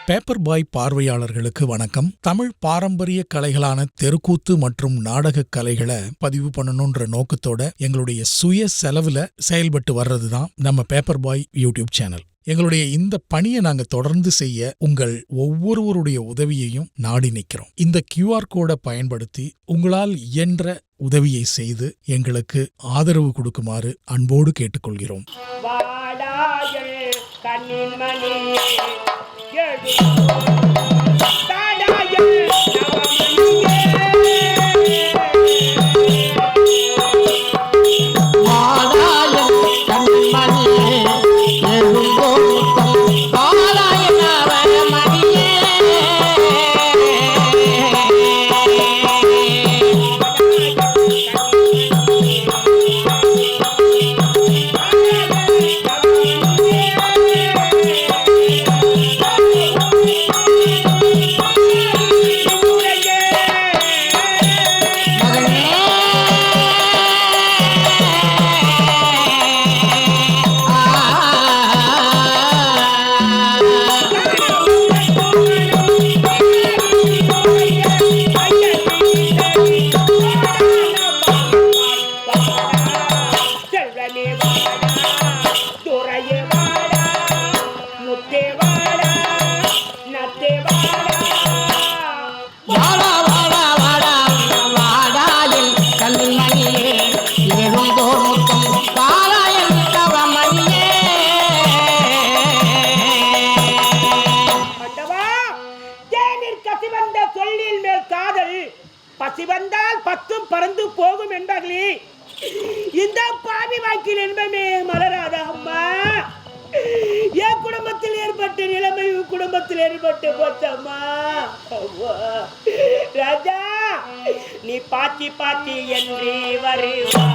Paper பாய் பார்வையாளர்களுக்கு வணக்கம். தமிழ் பாரம்பரிய கலைகளான தெருக்கூத்து மற்றும் நாடக கலைகளை பதிவு பண்ணணும்ன்ற நோக்கத்தோட எங்களுடைய சுய செலவுல செயல்பட்டு வர்றதுதான் நம்ம பேப்பர் பாய் யூடியூப் சேனல். எங்களுடைய இந்த பணியை நாங்க தொடர்ந்து செய்ய உங்கள் ஒவ்வொருவருடைய உதவியையும் நாடி நிற்கிறோம். இந்த QR கோடை பயன்படுத்தி உங்களால் இயன்ற உதவியை செய்து எங்களுக்கு ஆதரவு கொடுக்குமாறு அன்போடு கேட்டுக்கொள்கிறோம். பசி வந்தால் பத்தும் பறந்து போகும் என்பார்களே, இந்த பாவி வாக்கில் என்பமே மலராத அம்மா. என் குடும்பத்தில் ஏற்பட்ட நிலைமை குடும்பத்தில் ஏற்பட்டு போச்சம்மா. ராஜா, நீ பாத்தி பாத்தி என்று வருவா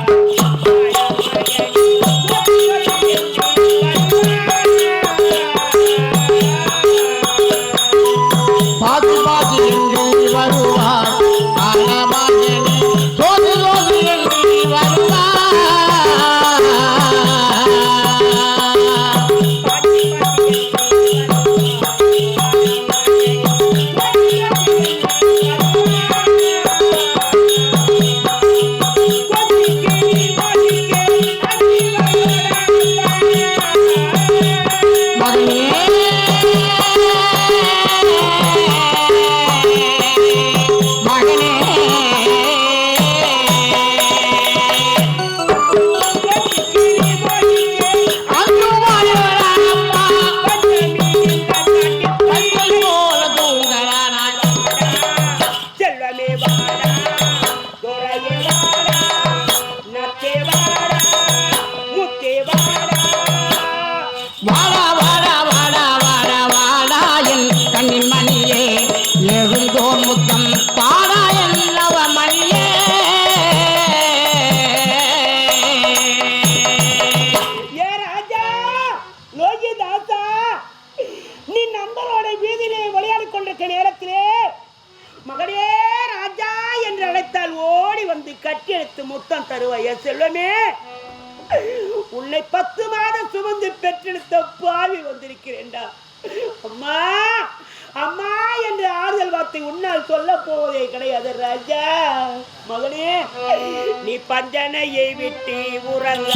கட்டியெடுத்து முத்தம் தருவாய செல்வமே. உன்னை 10 மாதம் சுமந்து பெற்றெடுத்த பாவி வந்திருக்கிறேன்டா. அம்மா அம்மா என்று ஆறுதல் வார்த்தை உன்னால் சொல்ல போவதே கிடையாது ராஜா. மகனே, நீ பஞ்சனையை விட்டு உறங்க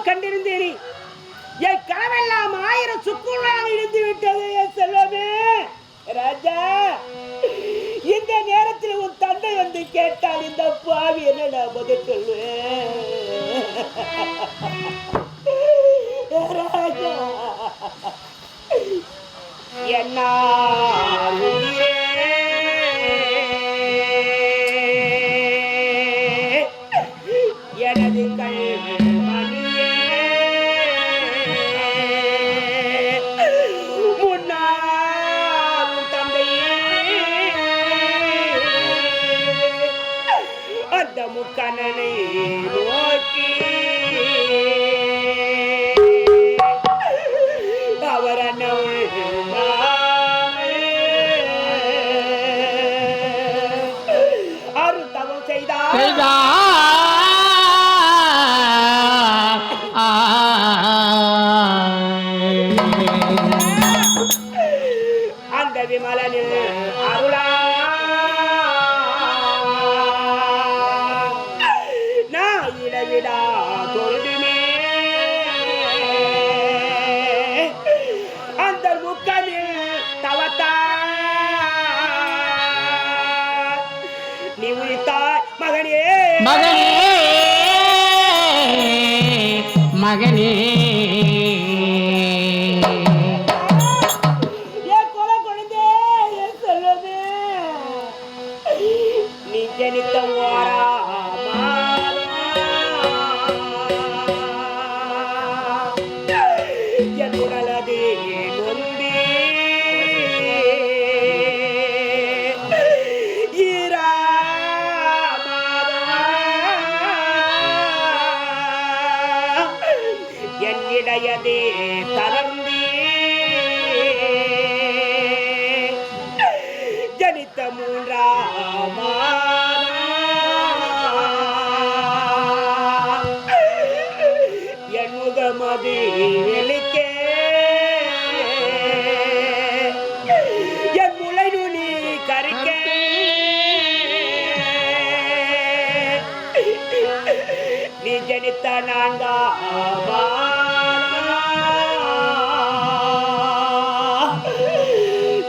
கண்டிருந்தேனே, என் கனவெல்லாம் 1000 சுக்குள்ளாக இருந்து விட்டது என் செல்வமே. ராஜா, இந்த நேரத்தில் உன் தந்தை வந்து கேட்டால் இந்த பாவி என்ன நான் பதில் சொல்வேன்? ராஜா, என்ன எனது கல்மணியே, முன்னாள் தந்தையே, அந்த முக்கண்ணனை நோக்கி அவர் அருந்தவம் செய்தார். அந்த விமலனில் அருளா நான் இடவிடா தொழுதுமே அந்த முக்கனில் தவத்தா நீ உயிர்த்தாய் மகனே, மகனே, மகனே. என் கொலை குழந்தை, என் செல்வமே, நீ ஜனித்த என் உடலது நொந்தி என் இடையதே தளர்ந்தி ஜனித்த 3ஆம் என் முகமது வெளிக்கே என் முளை நுனி கறிக்கே நீ ஜனித்த 4ஆம்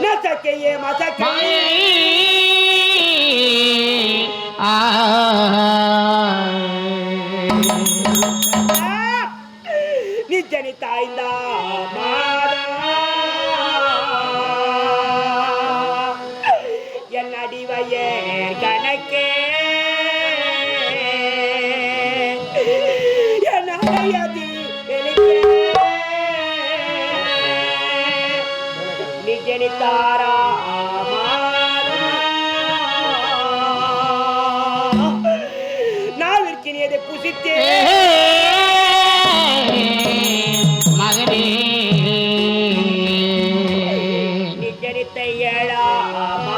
நசக்கையே மசக்கை நீ ஜனித்த 5ஆம் என் அடிவயர் கணக்கே என் அடையதி வெளிக்கே நீ ஜனித்தாரா நாவிற்கினியதை புசித்தே மகனே, நீ ஜனித்த 7ஆம்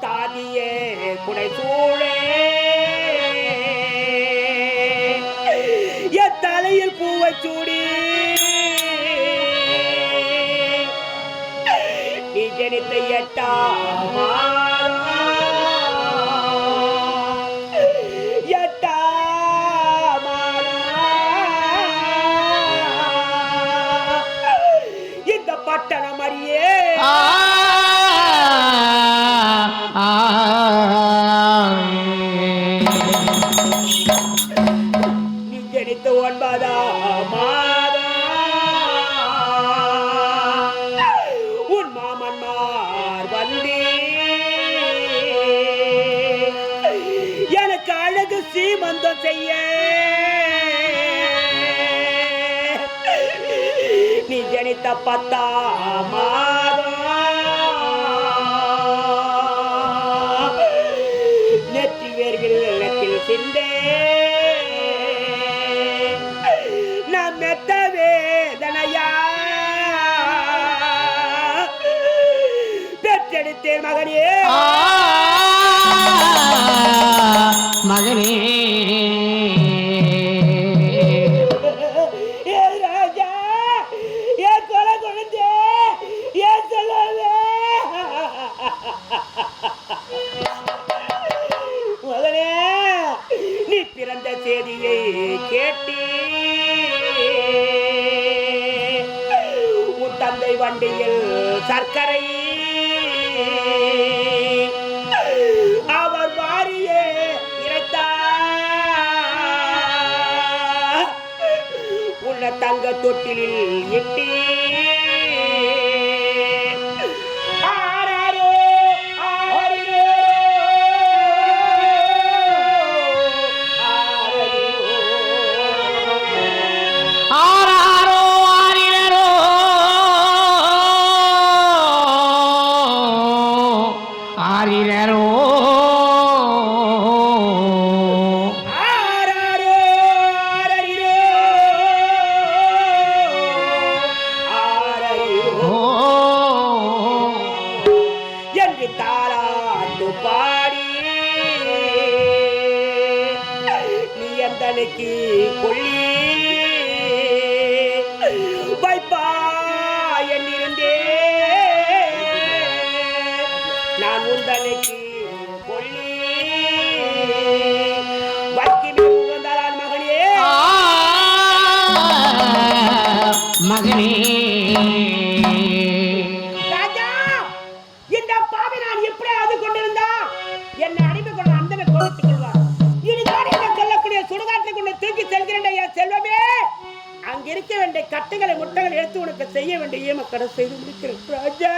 தாதியே குடை சூழே என் தலையில் பூவை சூடி நீ ஜனித்த 8ஆம் இந்த பட்டணம் அறியே நீ ஜனித்த 9ஆம் உன் மாமன்மார் வந்து எனக்கு அழகு சீமந்தம் செய்ய நீ ஜனித்த 10ஆம் நெற்றி வேர்வில் சிந்தே நான் மெத்த வேதனையா பெற்றெடுத்தேன் மகனே. மகனே, ராஜா, என் கொலை குழந்தை, என் செல்வமே. மகனே, சர்க்கரை அவர் வாரியே இறைத்தார் உன்னை தங்க தொட்டிலில் இட்டி தாராட்டு பாடி நீ எந்தனைக்கு கொள்ளி வைப்பா என்றிருந்தே நான் உந்தனைக்கு கொள்ளி வைக்கினே உகந்தாரான் மகனே மகனே என்னை அடிமை கொண்டு அந்தனை கொடுத்துக் கொள்வார். இனிதான் என்ன சொல்லக்கூடிய சுடுகாட்டை கொண்டு தூக்கி செல்கிறேன் செல்வமே. அங்கிருக்க வேண்டிய கட்டுகளை முட்டைகளை எடுத்து உனக்கு செய்ய வேண்டிய ஏமக்கடை செய்து முடிக்கிறேன் ராஜா.